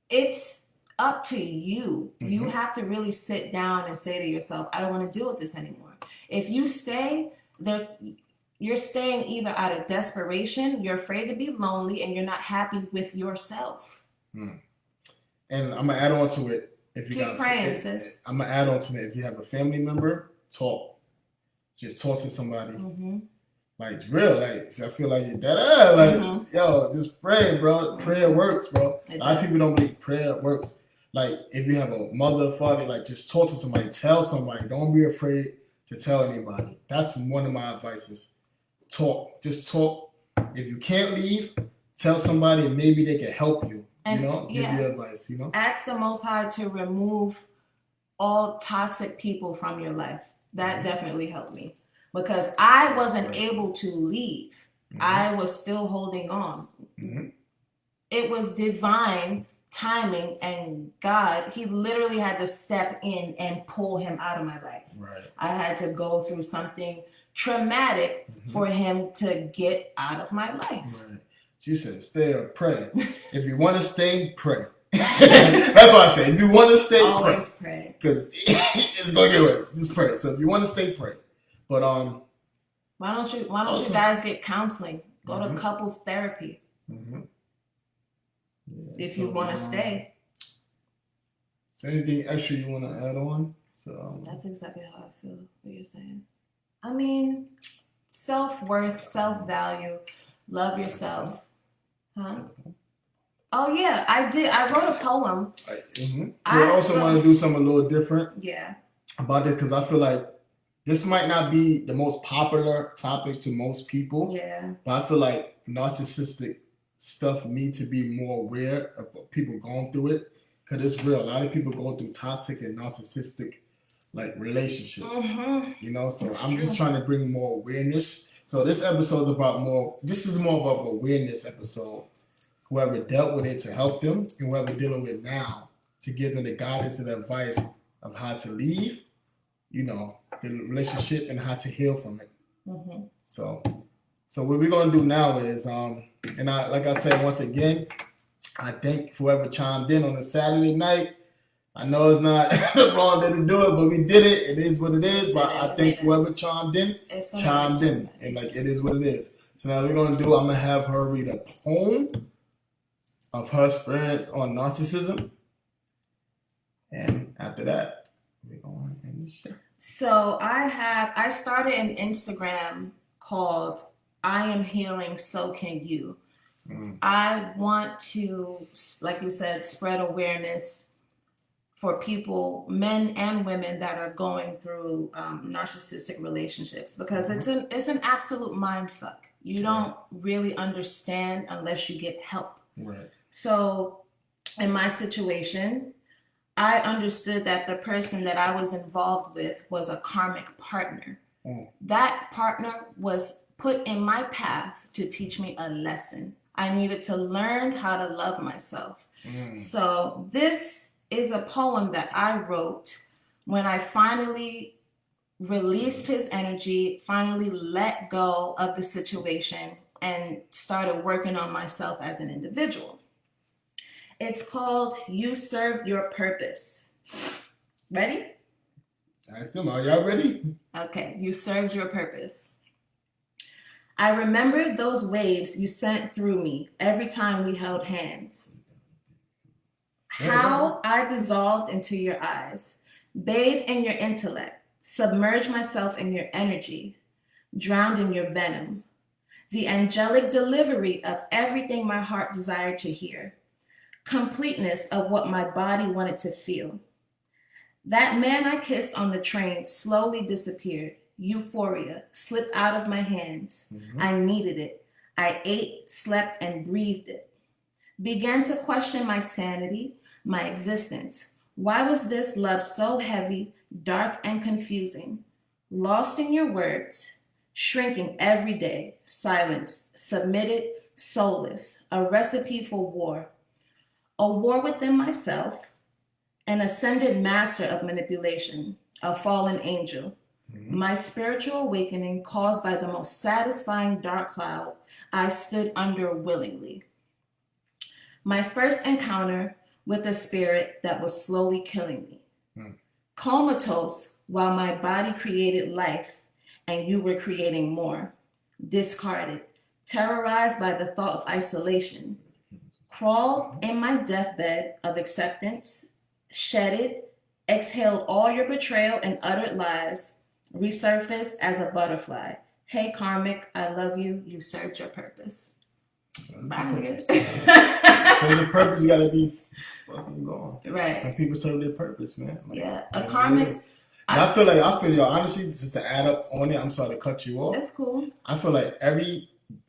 Speaker 2: it's up to you. You have to really sit down and say to yourself, I don't want to deal with this anymore. If you stay, you're staying either out of desperation, you're afraid to be lonely, and you're not happy with yourself.
Speaker 1: And I'm gonna add on to it. If you
Speaker 2: keep praying, sis.
Speaker 1: I'm gonna add on to it. If you have a family member, talk. Just talk to somebody. Like, it's real. Like, I feel like you're dead. Like, just pray, bro. Prayer works, bro. A lot of people don't believe prayer works. Like, if you have a mother or father, like, just talk to somebody. Tell somebody. Don't be afraid to tell anybody. That's one of my advices. talk. Just talk. If you can't leave, tell somebody and maybe they can help you.
Speaker 2: And,
Speaker 1: give you advice,
Speaker 2: Ask the Most High to remove all toxic people from your life. That definitely helped me because I wasn't able to leave. I was still holding on. It was divine timing, and God, he literally had to step in and pull him out of my life.
Speaker 1: Right.
Speaker 2: I had to go through something traumatic for him to get out of my life.
Speaker 1: Right. She said, stay or pray. If you want to stay, pray. That's what I say. If you want to stay,
Speaker 2: always pray.
Speaker 1: Because it's going to get worse. Just pray. So if you want to stay, pray. But
Speaker 2: why don't you guys get counseling? Go to couples therapy. If you want to stay.
Speaker 1: Is there anything extra you want to add on? So
Speaker 2: that's exactly how I feel. What you're saying. I mean, self-worth, self-value, love yourself. Huh? Oh yeah, I did. I wrote a poem.
Speaker 1: I also want to do something a little different.
Speaker 2: Yeah.
Speaker 1: About this because I feel like this might not be the most popular topic to most people.
Speaker 2: Yeah.
Speaker 1: But I feel like narcissistic stuff need to be more aware of people going through it because it's real. A lot of people go through toxic and narcissistic like relationships. So
Speaker 2: That's
Speaker 1: I'm
Speaker 2: true.
Speaker 1: just trying to bring more awareness. So this episode is about more. This is more of an awareness episode. Whoever dealt with it to help them, and whoever dealing with it now to give them the guidance and advice of how to leave, the relationship and how to heal from it. So what we're gonna do now is, and like I said once again, I thank whoever chimed in on a Saturday night. I know it's not the wrong day to do it, but we did it. It is what it is. But I thank whoever chimed in, and like it is what it is. So now we're gonna do. I'm gonna have her read a poem of her experience on narcissism, and after that, we're going to end the show.
Speaker 2: So I started an Instagram called I Am Healing, So Can You. I want to, like you said, spread awareness for people, men and women that are going through narcissistic relationships because it's an absolute mind fuck. You don't really understand unless you get help.
Speaker 1: Right.
Speaker 2: So in my situation, I understood that the person that I was involved with was a karmic partner. That partner was put in my path to teach me a lesson. I needed to learn how to love myself. So this is a poem that I wrote when I finally released his energy, finally let go of the situation and started working on myself as an individual. It's called You Served Your Purpose. Ready?
Speaker 1: Ask them, are y'all ready?
Speaker 2: Okay, you served your purpose. I remember those waves you sent through me every time we held hands. How I dissolved into your eyes, bathed in your intellect, submerged myself in your energy, drowned in your venom. The angelic delivery of everything my heart desired to hear. Completeness of what my body wanted to feel. That man I kissed on the train slowly disappeared. Euphoria slipped out of my hands. I needed it. I ate, slept, and breathed it. Began to question my sanity, my existence. Why was this love so heavy, dark, and confusing? Lost in your words, shrinking every day, silenced, submitted, soulless, a recipe for war. A war within myself, an ascended master of manipulation, a fallen angel. My spiritual awakening caused by the most satisfying dark cloud I stood under willingly. My first encounter with a spirit that was slowly killing me. Comatose while my body created life and you were creating more. Discarded, terrorized by the thought of isolation. Crawled in my deathbed of acceptance, shedded, exhaled all your betrayal and uttered lies, resurfaced as a butterfly. Hey, karmic, I love you. You served your purpose. Bye.
Speaker 1: So the purpose, you gotta be fucking gone.
Speaker 2: Right.
Speaker 1: Some people serve their purpose, man.
Speaker 2: Like, a karmic.
Speaker 1: And I feel yo, honestly, just to add up on it, I'm sorry to cut you off.
Speaker 2: That's cool.
Speaker 1: I feel like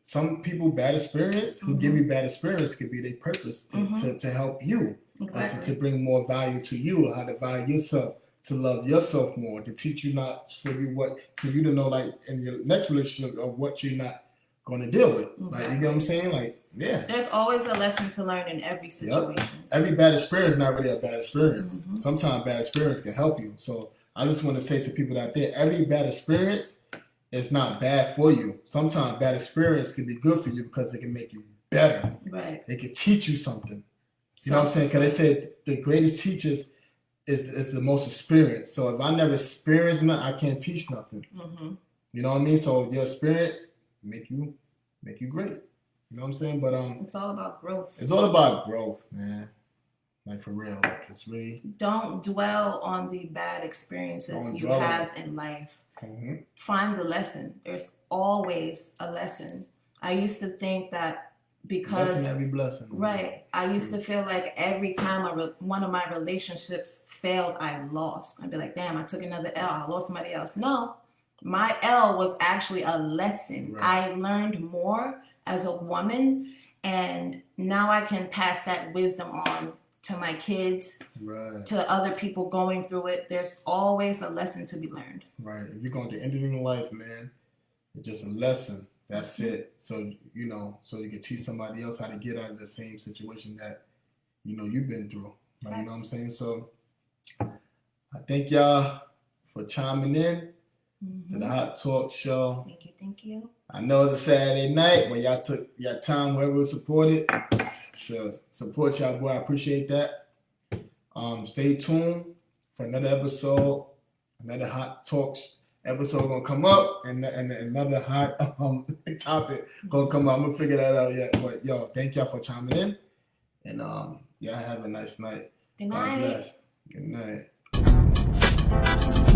Speaker 1: some people bad experience who give you bad experience could be their purpose to help you.
Speaker 2: Exactly.
Speaker 1: To bring more value to you, how to value yourself, to love yourself more, to teach you not for you to know like in your next relationship of what you're not going to deal with.
Speaker 2: Exactly.
Speaker 1: Like, you get what I'm saying? Like, yeah.
Speaker 2: There's always a lesson to learn in every situation.
Speaker 1: Yep. Every bad experience is not really a bad experience. Sometimes bad experience can help you. So I just want to say to people out there, every bad experience is not bad for you. Sometimes bad experience can be good for you because it can make you better.
Speaker 2: Right.
Speaker 1: It can teach you something. You know what I'm saying? Because they said the greatest teachers is the most experienced. So if I never experienced nothing, I can't teach nothing. You know what I mean? So your experience make you great. You know what I'm saying? But
Speaker 2: it's all about growth.
Speaker 1: It's all about growth, man. Like for real. Like it's really.
Speaker 2: Don't dwell on the bad experiences you have in life. Find the lesson. There's always a lesson. I used to think that because
Speaker 1: blessing every blessing.
Speaker 2: Right. I used to feel like every time one of my relationships failed, I lost. I'd be like, damn, I took another L. I lost somebody else. No, my L was actually a lesson. Right. I learned more as a woman, and now I can pass that wisdom on to my kids, to other people going through it. There's always a lesson to be learned. Right.
Speaker 1: If you're going to end it in life, man, it's just a lesson. That's it. So, you know, so you can teach somebody else how to get out of the same situation that, you know, you've been through. Like, you know what I'm saying? So I thank y'all for chiming in to the Hot Talk Show.
Speaker 2: Thank you.
Speaker 1: I know it's a Saturday night, but y'all took your time, wherever was supported, to support y'all, boy. I appreciate that. Stay tuned for another episode, another Hot Talk episode gonna come up, and another hot topic gonna come up. I'm gonna figure that out yet. But yo, thank y'all for chiming in, and y'all have a nice night.
Speaker 2: Good night.
Speaker 1: God bless. Good night.